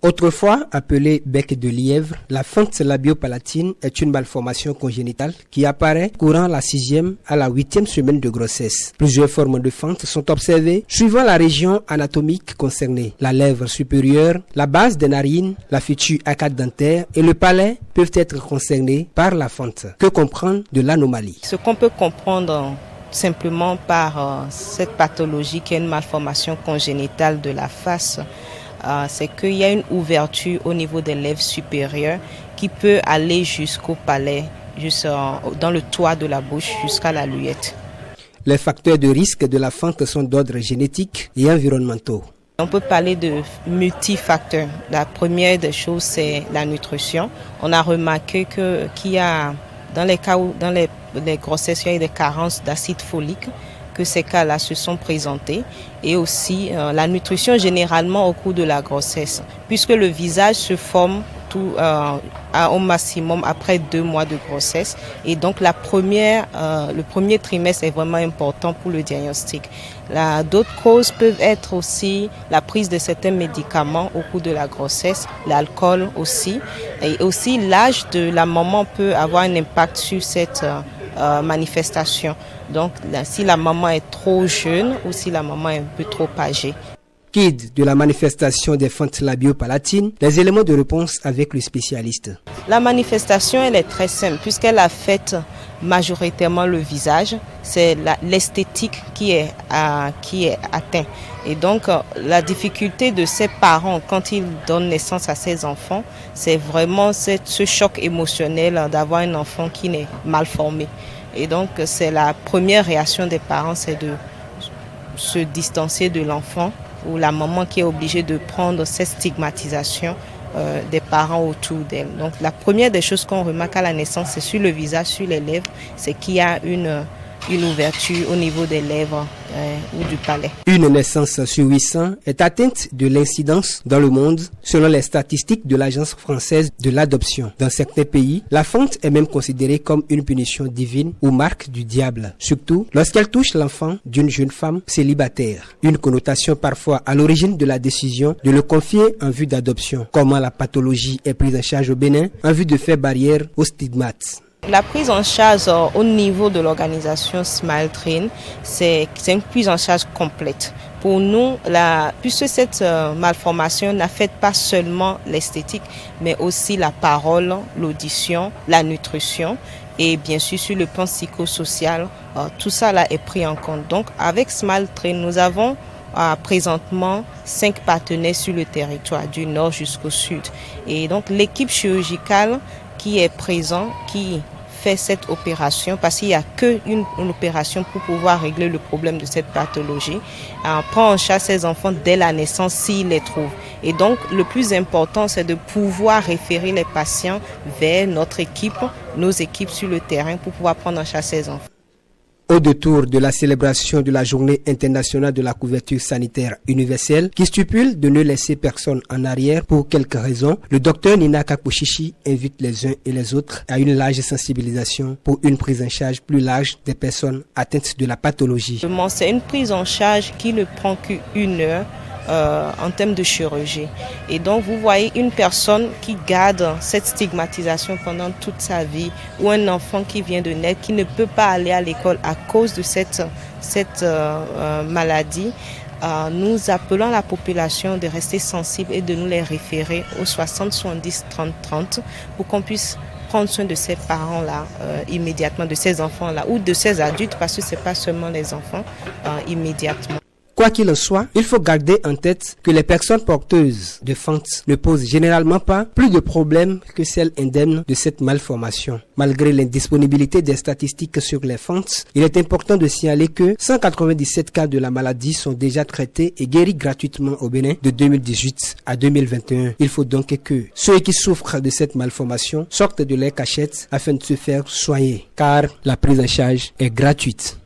Autrefois appelée bec de lièvre, la fente labio-palatine est une malformation congénitale qui apparaît courant la 6e à la 8e semaine de grossesse. Plusieurs formes de fente sont observées suivant la région anatomique concernée. La lèvre supérieure, la base des narines, la future arcade dentaire et le palais peuvent être concernés par la fente. Que comprendre de l'anomalie? Ce qu'on peut comprendre simplement par cette pathologie qui est une malformation congénitale de la face, c'est qu'il y a une ouverture au niveau des lèvres supérieures qui peut aller jusqu'au palais, dans le toit de la bouche jusqu'à la luette. Les facteurs de risque de la fente sont d'ordre génétique et environnementaux. On peut parler de multifacteurs. La première des choses, c'est la nutrition. On a remarqué qu'il y a, dans les cas où, dans les grossesses, il y a des carences d'acide folique, que ces cas-là se sont présentés, et aussi la nutrition généralement au cours de la grossesse, puisque le visage se forme au maximum après 2 mois de grossesse, et donc le premier trimestre est vraiment important pour le diagnostic. D'autres causes peuvent être aussi la prise de certains médicaments au cours de la grossesse, l'alcool aussi, et aussi l'âge de la maman peut avoir un impact sur cette manifestation. Donc si la maman est trop jeune ou si la maman est un peu trop âgée. Guide de la manifestation des fentes labio-palatines, les éléments de réponse avec le spécialiste. La manifestation, elle est très simple puisqu'elle affecte majoritairement le visage. C'est l'esthétique qui est atteint. Et donc, la difficulté de ces parents quand ils donnent naissance à ces enfants, c'est vraiment ce choc émotionnel d'avoir un enfant qui est mal formé. Et donc, c'est la première réaction des parents, c'est de se distancer de l'enfant, ou la maman qui est obligée de prendre cette stigmatisation des parents autour d'elle. Donc la première des choses qu'on remarque à la naissance, c'est sur le visage, sur les lèvres, c'est qu'il y a une ouverture au niveau des lèvres ou du palais. Une naissance sur 800 est atteinte de l'incidence dans le monde selon les statistiques de l'Agence française de l'adoption. Dans certains pays, la fente est même considérée comme une punition divine ou marque du diable, surtout lorsqu'elle touche l'enfant d'une jeune femme célibataire. Une connotation parfois à l'origine de la décision de le confier en vue d'adoption. Comment la pathologie est prise en charge au Bénin en vue de faire barrière aux stigmates. La prise en charge au niveau de l'organisation Smile Train, c'est une prise en charge complète. Pour nous, puisque cette malformation n'affecte pas seulement l'esthétique, mais aussi la parole, l'audition, la nutrition et bien sûr sur le plan psychosocial, tout ça là est pris en compte. Donc avec Smile Train, nous avons présentement 5 partenaires sur le territoire, du nord jusqu'au sud. Et donc l'équipe chirurgicale qui est présente, qui fait cette opération, parce qu'il n'y a qu'une opération pour pouvoir régler le problème de cette pathologie, prend en charge ces enfants dès la naissance s'ils les trouvent. Et donc le plus important, c'est de pouvoir référer les patients vers notre équipe, nos équipes sur le terrain pour pouvoir prendre en charge ces enfants. Au détour de la célébration de la Journée internationale de la couverture sanitaire universelle, qui stipule de ne laisser personne en arrière pour quelques raisons, le docteur Nina Kakushishi invite les uns et les autres à une large sensibilisation pour une prise en charge plus large des personnes atteintes de la pathologie. C'est une prise en charge qui ne prend qu'1 heure. En termes de chirurgie. Et donc vous voyez une personne qui garde cette stigmatisation pendant toute sa vie, ou un enfant qui vient de naître, qui ne peut pas aller à l'école à cause de cette maladie. Nous appelons la population de rester sensible et de nous les référer au 60 70 30 30 pour qu'on puisse prendre soin de ces parents-là immédiatement, de ces enfants-là ou de ces adultes, parce que ce n'est pas seulement les enfants immédiatement. Quoi qu'il en soit, il faut garder en tête que les personnes porteuses de fentes ne posent généralement pas plus de problèmes que celles indemnes de cette malformation. Malgré l'indisponibilité des statistiques sur les fentes, il est important de signaler que 197 cas de la maladie sont déjà traités et guéris gratuitement au Bénin de 2018 à 2021. Il faut donc que ceux qui souffrent de cette malformation sortent de leur cachette afin de se faire soigner, car la prise en charge est gratuite.